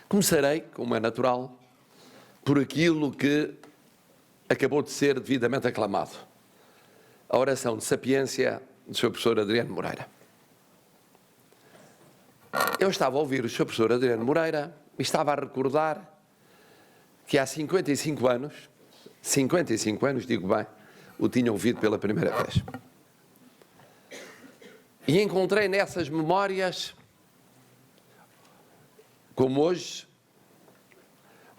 Começarei, como é natural, por aquilo que acabou de ser devidamente aclamado. A oração de sapiência do Sr. Professor Adriano Moreira. Eu estava a ouvir o Sr. Professor Adriano Moreira e estava a recordar que há 55 anos, digo bem, o tinha ouvido pela primeira vez. E encontrei nessas memórias, como hoje,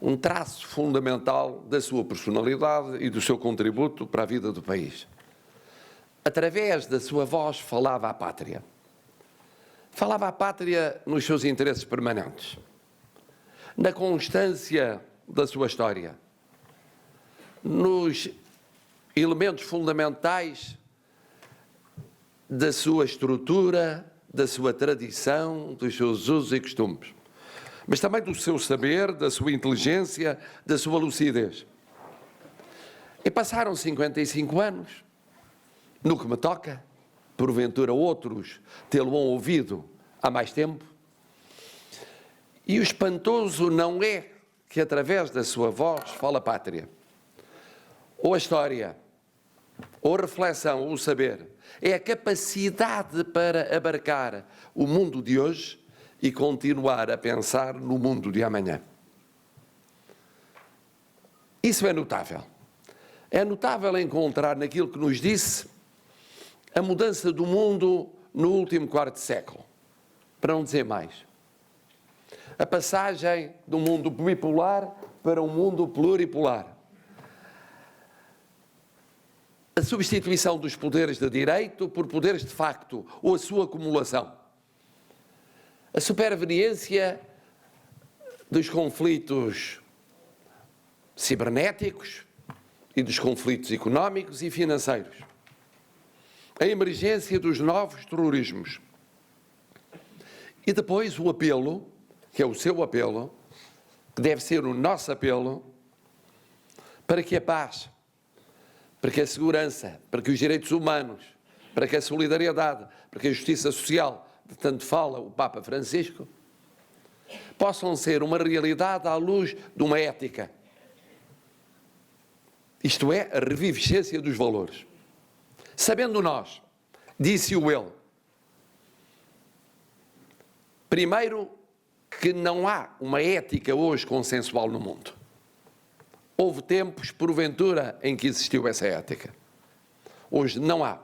um traço fundamental da sua personalidade e do seu contributo para a vida do país. Através da sua voz falava à pátria. Falava à pátria nos seus interesses permanentes, na constância da sua história, nos elementos fundamentais da sua estrutura, da sua tradição, dos seus usos e costumes, mas também do seu saber, da sua inteligência, da sua lucidez. E passaram 55 anos, no que me toca, porventura outros tê-lo-ão ouvido há mais tempo, e o espantoso não é que através da sua voz fala a pátria, ou a história, ou a reflexão, ou o saber, é a capacidade para abarcar o mundo de hoje e continuar a pensar no mundo de amanhã. Isso é notável. É notável encontrar naquilo que nos disse a mudança do mundo no último quarto de século, para não dizer mais. A passagem do mundo bipolar para um mundo pluripolar. A substituição dos poderes de direito por poderes de facto, ou a sua acumulação. A superveniência dos conflitos cibernéticos e dos conflitos económicos e financeiros. A emergência dos novos terrorismos. E depois o apelo, que é o seu apelo, que deve ser o nosso apelo, para que a paz, para que a segurança, para que os direitos humanos, para que a solidariedade, para que a justiça social, de tanto fala o Papa Francisco, possam ser uma realidade à luz de uma ética. Isto é, a revivescência dos valores. Sabendo nós, disse-o ele, primeiro, que não há uma ética hoje consensual no mundo. Houve tempos, porventura, em que existiu essa ética. Hoje não há.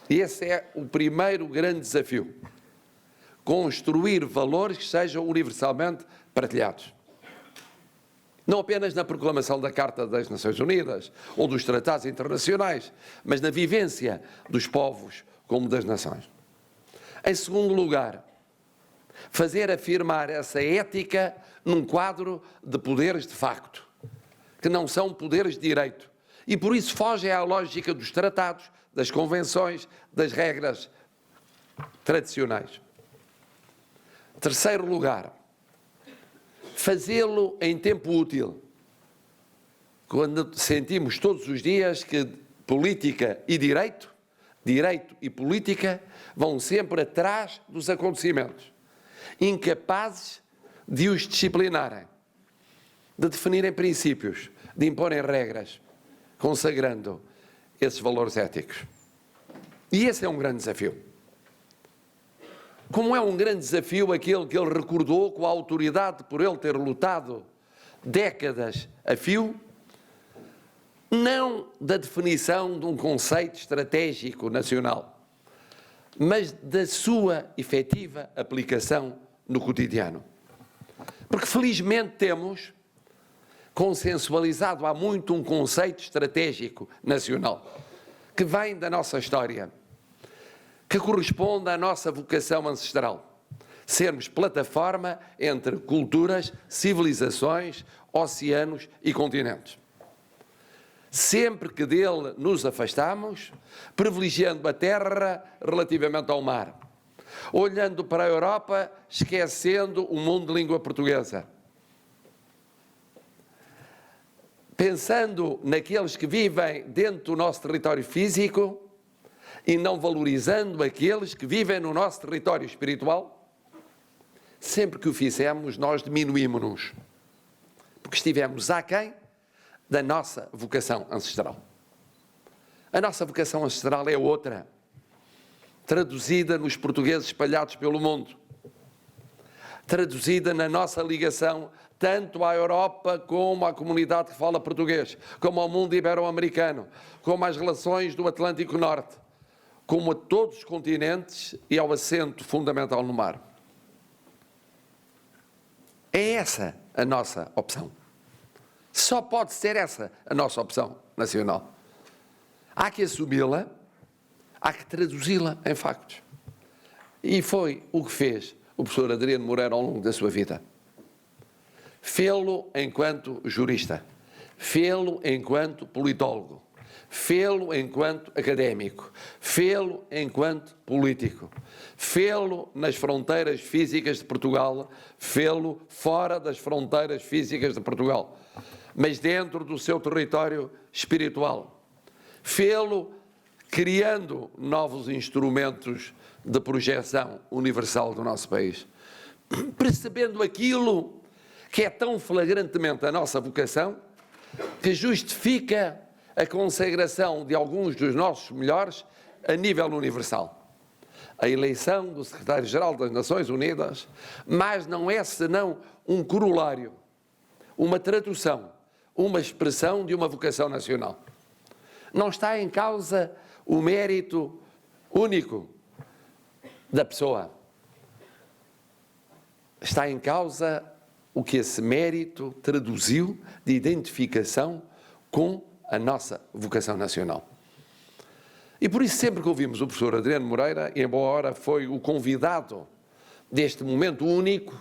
Esse é o primeiro grande desafio. Construir valores que sejam universalmente partilhados. Não apenas na proclamação da Carta das Nações Unidas ou dos tratados internacionais, mas na vivência dos povos como das nações. Em segundo lugar, fazer afirmar essa ética num quadro de poderes de facto, que não são poderes de direito, e por isso fogem à lógica dos tratados, das convenções, das regras tradicionais. Terceiro lugar, fazê-lo em tempo útil, quando sentimos todos os dias que política e direito e política vão sempre atrás dos acontecimentos, incapazes de os disciplinarem, de definirem princípios, de imporem regras, consagrando esses valores éticos. E esse é um grande desafio. Como é um grande desafio aquele que ele recordou com a autoridade por ele ter lutado décadas a fio, não da definição de um conceito estratégico nacional, mas da sua efetiva aplicação no cotidiano. Porque felizmente temos consensualizado há muito um conceito estratégico nacional, que vem da nossa história, que corresponde à nossa vocação ancestral. Sermos plataforma entre culturas, civilizações, oceanos e continentes. Sempre que dele nos afastamos, privilegiando a terra relativamente ao mar, olhando para a Europa, esquecendo o mundo de língua portuguesa, pensando naqueles que vivem dentro do nosso território físico e não valorizando aqueles que vivem no nosso território espiritual, sempre que o fizemos, nós diminuímos-nos, porque estivemos aquém da nossa vocação ancestral. A nossa vocação ancestral é outra, traduzida nos portugueses espalhados pelo mundo, traduzida na nossa ligação tanto à Europa como à comunidade que fala português, como ao mundo ibero-americano, como às relações do Atlântico Norte, como a todos os continentes e ao assento fundamental no mar. É essa a nossa opção. Só pode ser essa a nossa opção nacional. Há que assumi-la, há que traduzi-la em factos. E foi o que fez o professor Adriano Moreira ao longo da sua vida. Fê-lo enquanto jurista, fê-lo enquanto politólogo, fê-lo enquanto académico, fê-lo enquanto político, fê-lo nas fronteiras físicas de Portugal, fê-lo fora das fronteiras físicas de Portugal, mas dentro do seu território espiritual, fê-lo criando novos instrumentos de projeção universal do nosso país, percebendo aquilo que é tão flagrantemente a nossa vocação, que justifica a consagração de alguns dos nossos melhores a nível universal. A eleição do secretário-geral das Nações Unidas, mas não é senão um corolário, uma tradução, uma expressão de uma vocação nacional. Não está em causa o mérito único da pessoa. Está em causa o que esse mérito traduziu de identificação com a nossa vocação nacional. E por isso, sempre que ouvimos o professor Adriano Moreira, embora foi o convidado deste momento único,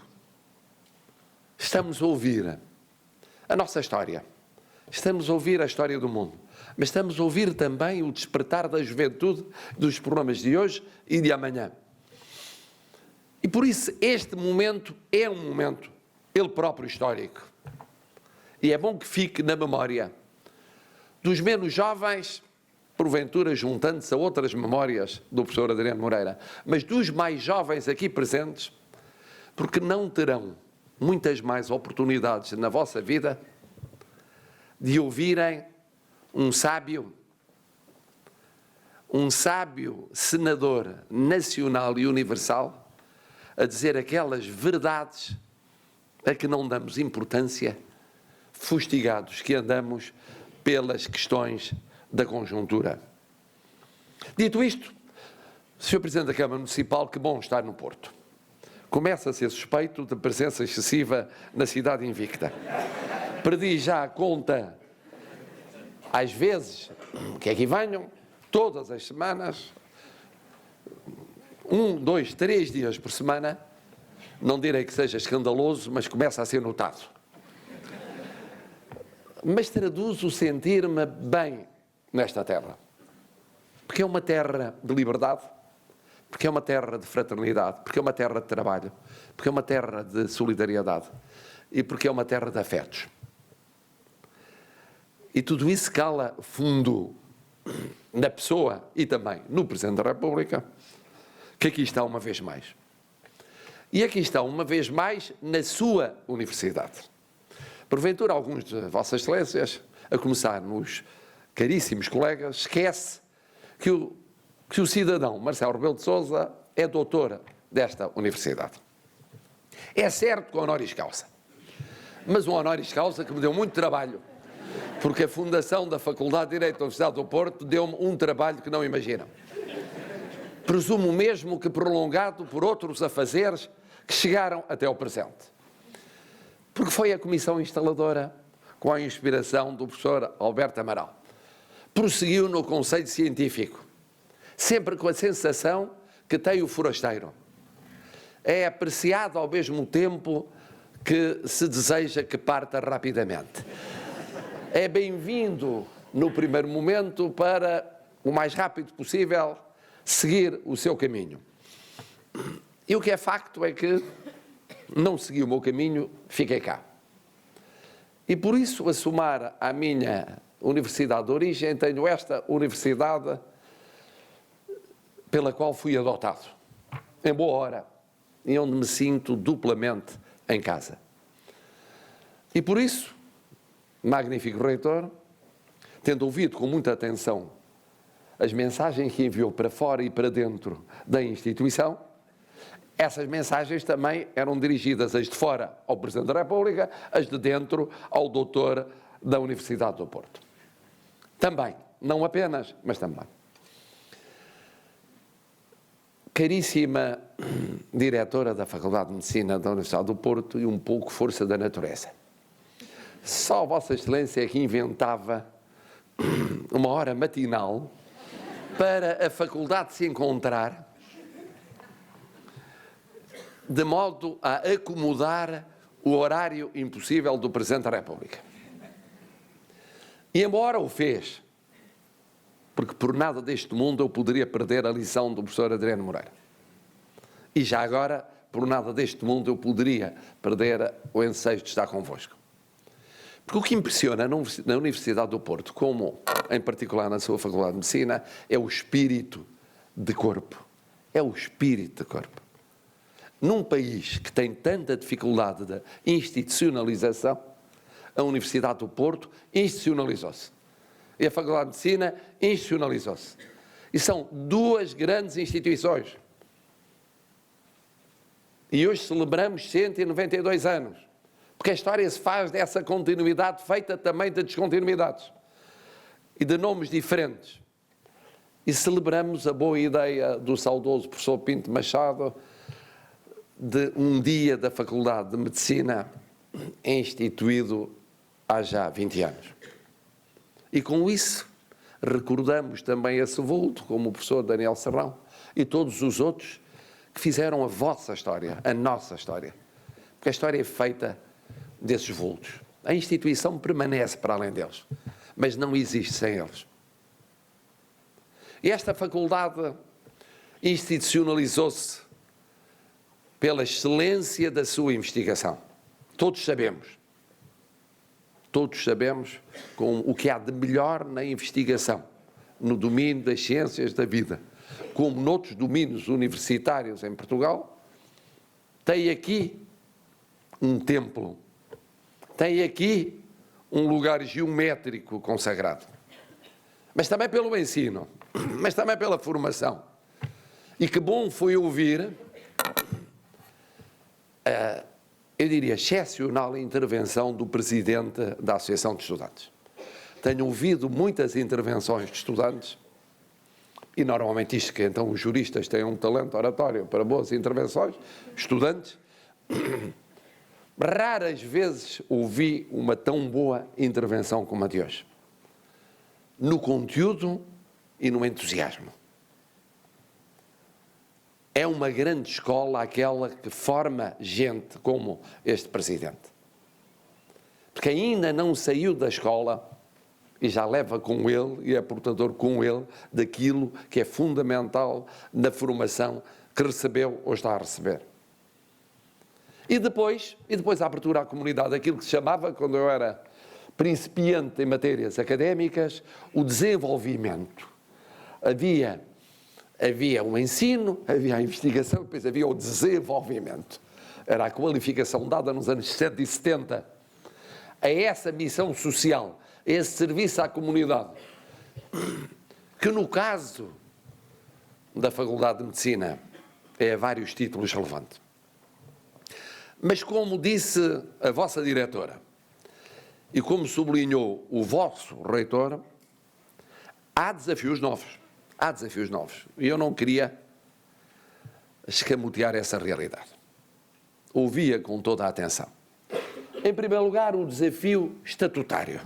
estamos a ouvir a nossa história, estamos a ouvir a história do mundo, mas estamos a ouvir também o despertar da juventude dos problemas de hoje e de amanhã. E por isso este momento é um momento, ele próprio histórico. E é bom que fique na memória dos menos jovens, porventura juntando-se a outras memórias do professor Adriano Moreira, mas dos mais jovens aqui presentes, porque não terão muitas mais oportunidades na vossa vida de ouvirem um sábio senador nacional e universal a dizer aquelas verdades a que não damos importância, fustigados que andamos pelas questões da conjuntura. Dito isto, Sr. Presidente da Câmara Municipal, que bom estar no Porto. Começa a ser suspeito de presença excessiva na cidade invicta. Perdi já a conta, às vezes, que aqui venham, todas as semanas, 1, 2, 3 dias por semana, não direi que seja escandaloso, mas começa a ser notado. Mas traduz o sentir-me bem nesta terra. Porque é uma terra de liberdade, porque é uma terra de fraternidade, porque é uma terra de trabalho, porque é uma terra de solidariedade e porque é uma terra de afetos. E tudo isso cala fundo na pessoa e também no Presidente da República, que aqui está uma vez mais. E aqui está uma vez mais na sua universidade. Porventura, alguns de Vossas Excelências, a começar nos caríssimos colegas, esquece que o cidadão Marcelo Rebelo de Sousa é doutor desta universidade. É certo que honoris causa, mas um honoris causa que me deu muito trabalho, porque a fundação da Faculdade de Direito da Universidade do Porto deu-me um trabalho que não imaginam. Presumo mesmo que prolongado por outros afazeres que chegaram até ao presente. Porque foi a comissão instaladora, com a inspiração do professor Alberto Amaral. Prosseguiu no conselho científico, sempre com a sensação que tem o forasteiro. É apreciado ao mesmo tempo que se deseja que parta rapidamente. É bem-vindo no primeiro momento para, o mais rápido possível, seguir o seu caminho. E o que é facto é que não segui o meu caminho, fiquei cá. E por isso, a somar à minha universidade de origem, tenho esta universidade pela qual fui adotado, em boa hora e onde me sinto duplamente em casa. E por isso, magnífico reitor, tendo ouvido com muita atenção as mensagens que enviou para fora e para dentro da instituição, essas mensagens também eram dirigidas, as de fora ao Presidente da República, as de dentro ao doutor da Universidade do Porto. Também, não apenas, mas também. Caríssima diretora da Faculdade de Medicina da Universidade do Porto e um pouco força da natureza, só Vossa Excelência é que inventava uma hora matinal para a faculdade se encontrar de modo a acomodar o horário impossível do Presidente da República. E embora o fez, porque por nada deste mundo eu poderia perder a lição do professor Adriano Moreira. E já agora, por nada deste mundo eu poderia perder o ensejo de estar convosco. Porque o que impressiona na Universidade do Porto, como em particular na sua Faculdade de Medicina, é o espírito de corpo. É o espírito de corpo. Num país que tem tanta dificuldade de institucionalização, a Universidade do Porto institucionalizou-se. E a Faculdade de Medicina institucionalizou-se. E são duas grandes instituições. E hoje celebramos 192 anos. Porque a história se faz dessa continuidade feita também de descontinuidades. E de nomes diferentes. E celebramos a boa ideia do saudoso professor Pinto Machado de um dia da Faculdade de Medicina instituído há já 20 anos. E com isso recordamos também esse vulto, como o professor Daniel Serrão e todos os outros que fizeram a vossa história, a nossa história. Porque a história é feita desses vultos. A instituição permanece para além deles, mas não existe sem eles. E esta faculdade institucionalizou-se pela excelência da sua investigação. Todos sabemos com o que há de melhor na investigação, no domínio das ciências da vida, como noutros domínios universitários em Portugal, tem aqui um templo, tem aqui um lugar geométrico consagrado. Mas também pelo ensino, mas também pela formação. E que bom foi ouvir eu diria, excepcional intervenção do Presidente da Associação de Estudantes. Tenho ouvido muitas intervenções de estudantes, e normalmente isto que então os juristas têm um talento oratório para boas intervenções, estudantes, raras vezes ouvi uma tão boa intervenção como a de hoje. No conteúdo e no entusiasmo. É uma grande escola aquela que forma gente como este Presidente. Porque ainda não saiu da escola e já leva com ele e é portador com ele daquilo que é fundamental na formação que recebeu ou está a receber. E depois a abertura à comunidade, aquilo que se chamava, quando eu era principiante em matérias académicas, o desenvolvimento. Havia o ensino, havia a investigação, depois havia o desenvolvimento. Era a qualificação dada nos anos 60 e 70 a essa missão social, a esse serviço à comunidade, que no caso da Faculdade de Medicina é a vários títulos relevante. Mas como disse a vossa diretora e como sublinhou o vosso reitor, há desafios novos. Há desafios novos. E eu não queria escamotear essa realidade. Ouvia com toda a atenção. Em primeiro lugar, o desafio estatutário.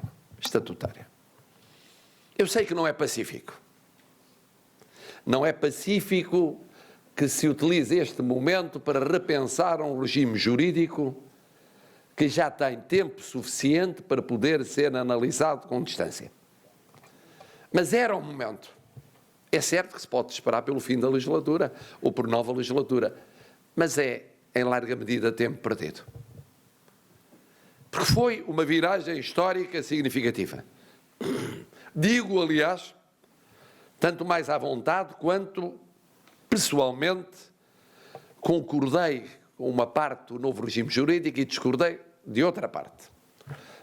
Eu sei que não é pacífico. Não é pacífico que se utilize este momento para repensar um regime jurídico que já tem tempo suficiente para poder ser analisado com distância. Mas era um momento. É certo que se pode esperar pelo fim da legislatura ou por nova legislatura, mas é, em larga medida, tempo perdido. Porque foi uma viragem histórica significativa. Digo, aliás, tanto mais à vontade quanto, pessoalmente, concordei com uma parte do novo regime jurídico e discordei de outra parte.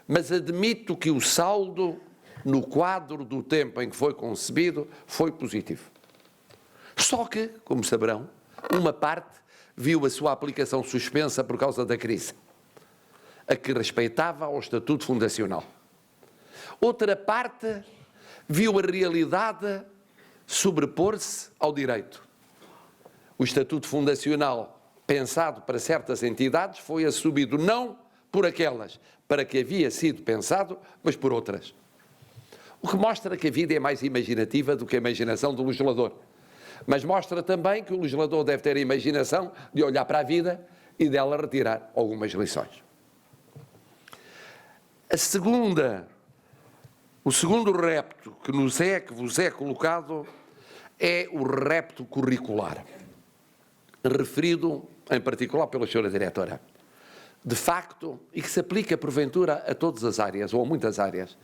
Mas admito que o saldo, no quadro do tempo em que foi concebido, foi positivo. Só que, como saberão, uma parte viu a sua aplicação suspensa por causa da crise, a que respeitava ao Estatuto Fundacional. Outra parte viu a realidade sobrepor-se ao direito. O Estatuto Fundacional, pensado para certas entidades, foi assumido não por aquelas para que havia sido pensado, mas por outras. O que mostra que a vida é mais imaginativa do que a imaginação do legislador. Mas mostra também que o legislador deve ter a imaginação de olhar para a vida e dela retirar algumas lições. O segundo repto que vos é colocado é o repto curricular, referido em particular pela senhora diretora. De facto, e que se aplica porventura a todas as áreas, ou a muitas áreas,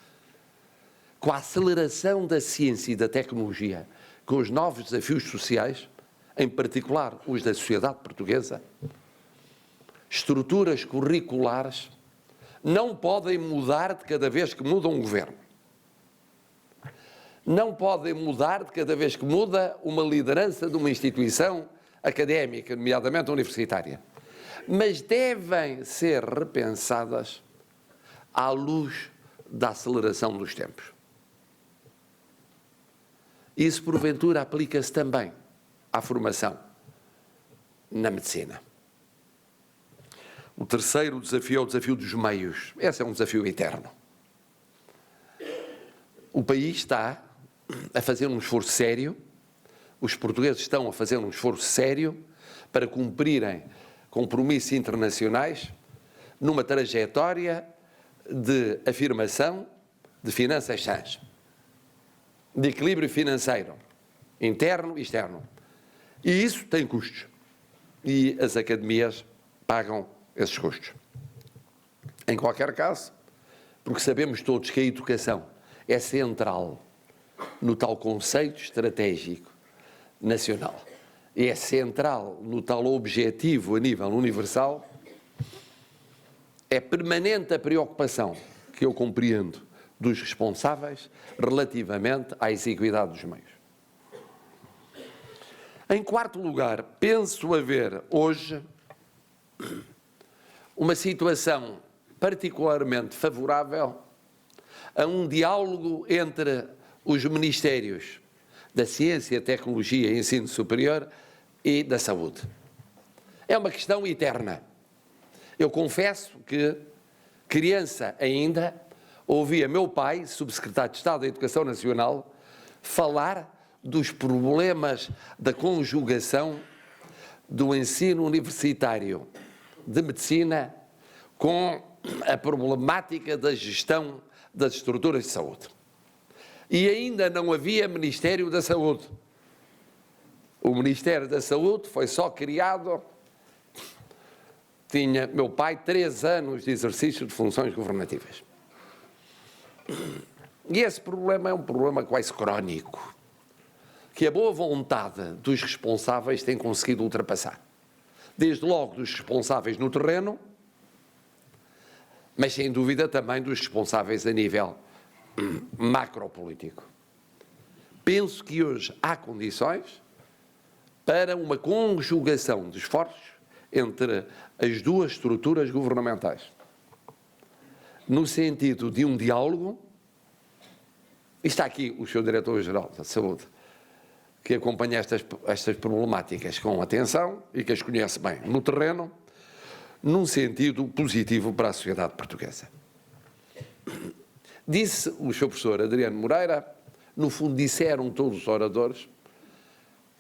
com a aceleração da ciência e da tecnologia, com os novos desafios sociais, em particular os da sociedade portuguesa, estruturas curriculares não podem mudar de cada vez que muda um governo. Não podem mudar de cada vez que muda uma liderança de uma instituição académica, nomeadamente universitária. Mas devem ser repensadas à luz da aceleração dos tempos. Isso, porventura, aplica-se também à formação na medicina. O terceiro desafio é o desafio dos meios. Esse é um desafio eterno. O país está a fazer um esforço sério, os portugueses estão a fazer um esforço sério para cumprirem compromissos internacionais numa trajetória de afirmação de finanças sãs, de equilíbrio financeiro, interno e externo. E isso tem custos. E as academias pagam esses custos. Em qualquer caso, porque sabemos todos que a educação é central no tal conceito estratégico nacional, e é central no tal objetivo a nível universal, é permanente a preocupação que eu compreendo dos responsáveis relativamente à exiguidade dos meios. Em quarto lugar, penso haver hoje uma situação particularmente favorável a um diálogo entre os Ministérios da Ciência, Tecnologia e Ensino Superior e da Saúde. É uma questão eterna. Eu confesso que, criança ainda, ouvia meu pai, subsecretário de Estado da Educação Nacional, falar dos problemas da conjugação do ensino universitário de medicina com a problemática da gestão das estruturas de saúde. E ainda não havia Ministério da Saúde. O Ministério da Saúde foi só criado, tinha meu pai 3 anos de exercício de funções governativas. E esse problema é um problema quase crónico, que a boa vontade dos responsáveis tem conseguido ultrapassar. Desde logo dos responsáveis no terreno, mas sem dúvida também dos responsáveis a nível macropolítico. Penso que hoje há condições para uma conjugação de esforços entre as duas estruturas governamentais, no sentido de um diálogo. Está aqui o Sr. Diretor-Geral da Saúde, que acompanha estas problemáticas com atenção e que as conhece bem no terreno, num sentido positivo para a sociedade portuguesa. Disse o Sr. Professor Adriano Moreira, no fundo disseram todos os oradores,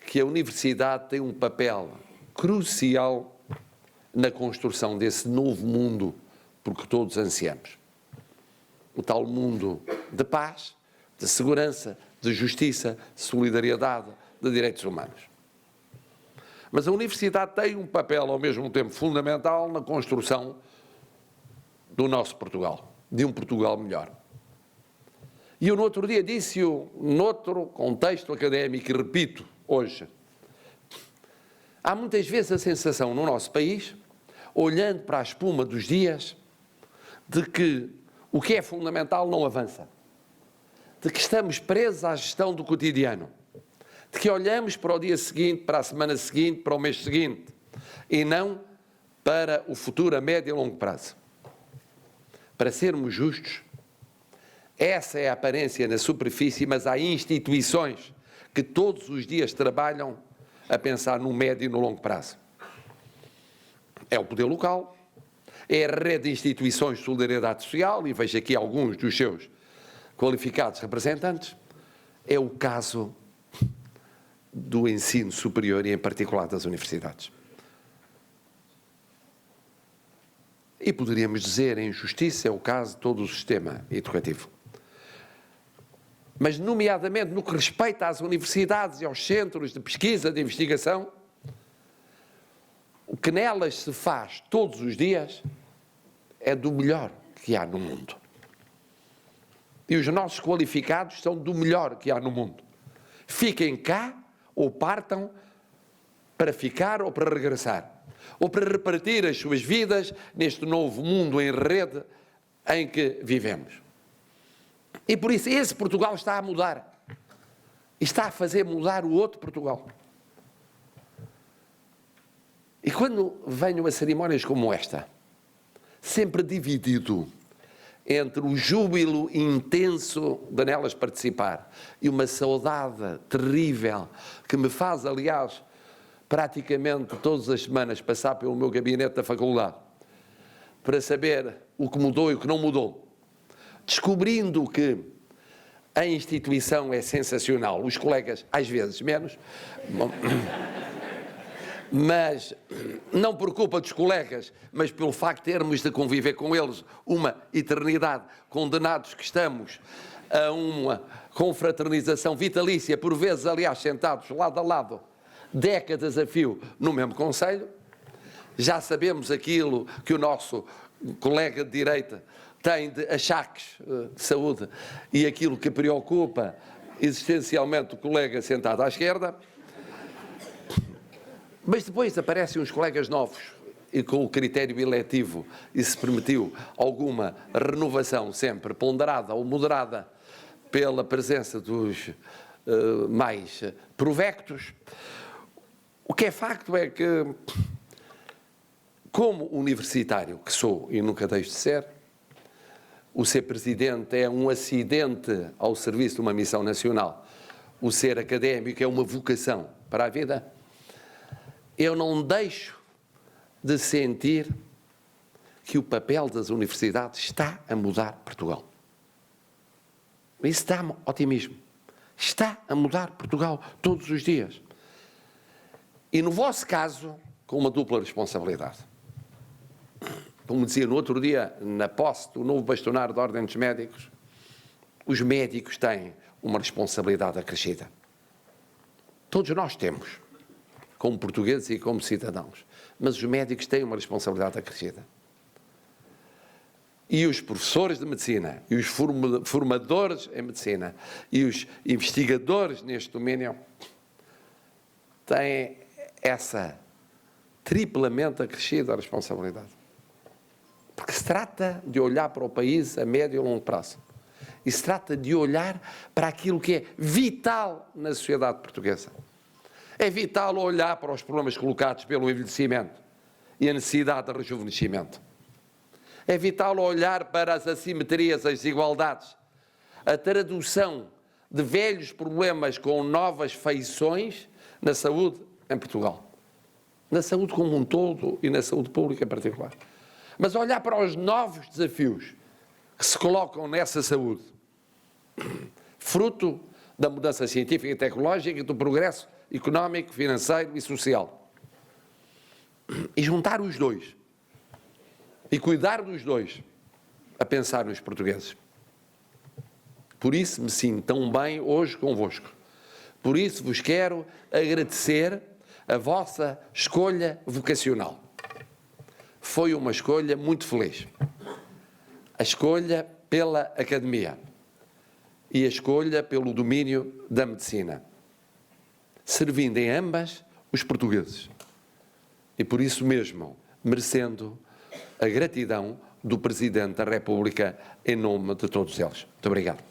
que a Universidade tem um papel crucial na construção desse novo mundo por que todos ansiamos. O tal mundo de paz, de segurança, de justiça, de solidariedade, de direitos humanos. Mas a Universidade tem um papel ao mesmo tempo fundamental na construção do nosso Portugal, de um Portugal melhor. E eu no outro dia disse-o noutro contexto académico e repito hoje, Há muitas vezes a sensação no nosso país, olhando para a espuma dos dias, de que o que é fundamental não avança, de que estamos presos à gestão do cotidiano, de que olhamos para o dia seguinte, para a semana seguinte, para o mês seguinte, e não para o futuro a médio e longo prazo. Para sermos justos, essa é a aparência na superfície, mas há instituições que todos os dias trabalham a pensar no médio e no longo prazo. É o poder local, é a rede de instituições de solidariedade social, e vejo aqui alguns dos seus qualificados representantes, é o caso do ensino superior e, em particular, das universidades. E poderíamos dizer, em justiça, é o caso de todo o sistema educativo. Mas, nomeadamente, no que respeita às universidades e aos centros de pesquisa, de investigação, o que nelas se faz todos os dias é do melhor que há no mundo. E os nossos qualificados são do melhor que há no mundo. Fiquem cá ou partam para ficar ou para regressar, ou para repartir as suas vidas neste novo mundo em rede em que vivemos. E por isso esse Portugal está a mudar. Está a fazer mudar o outro Portugal. E quando venho a cerimónias como esta, sempre dividido entre o júbilo intenso de nelas participar e uma saudade terrível que me faz, aliás, praticamente todas as semanas passar pelo meu gabinete da faculdade para saber o que mudou e o que não mudou, descobrindo que a instituição é sensacional, os colegas às vezes menos, mas não por culpa dos colegas, mas pelo facto de termos de conviver com eles uma eternidade, condenados que estamos a uma confraternização vitalícia, por vezes, aliás, sentados lado a lado, décadas a fio no mesmo conselho. Já sabemos aquilo que o nosso colega de direita tem de achaques de saúde e aquilo que preocupa existencialmente o colega sentado à esquerda. Mas depois aparecem uns colegas novos e com o critério eletivo e se permitiu alguma renovação sempre ponderada ou moderada pela presença dos mais provectos. O que é facto é que, como universitário que sou e nunca deixo de ser, o ser presidente é um acidente ao serviço de uma missão nacional. O ser académico é uma vocação para a vida. Eu não deixo de sentir que o papel das universidades está a mudar Portugal. Isso dá-me otimismo. Está a mudar Portugal todos os dias. E no vosso caso, com uma dupla responsabilidade. Como dizia no outro dia, na posse do novo bastonário da Ordem dos Médicos, os médicos têm uma responsabilidade acrescida. Todos nós temos, como portugueses e como cidadãos, mas os médicos têm uma responsabilidade acrescida. E os professores de medicina, e os formadores em medicina, e os investigadores neste domínio, têm essa triplamente acrescida responsabilidade. Porque se trata de olhar para o país a médio e longo prazo. E se trata de olhar para aquilo que é vital na sociedade portuguesa. É vital olhar para os problemas colocados pelo envelhecimento e a necessidade de rejuvenescimento. É vital olhar para as assimetrias, as desigualdades, a tradução de velhos problemas com novas feições na saúde em Portugal. Na saúde como um todo e na saúde pública em particular. Mas olhar para os novos desafios que se colocam nessa saúde, fruto da mudança científica e tecnológica e do progresso económico, financeiro e social. E juntar os dois. E cuidar dos dois, a pensar nos portugueses. Por isso me sinto tão bem hoje convosco. Por isso vos quero agradecer a vossa escolha vocacional. Foi uma escolha muito feliz. A escolha pela academia e a escolha pelo domínio da medicina, servindo em ambas os portugueses. e por isso mesmo merecendo a gratidão do Presidente da República em nome de todos eles. Muito obrigado.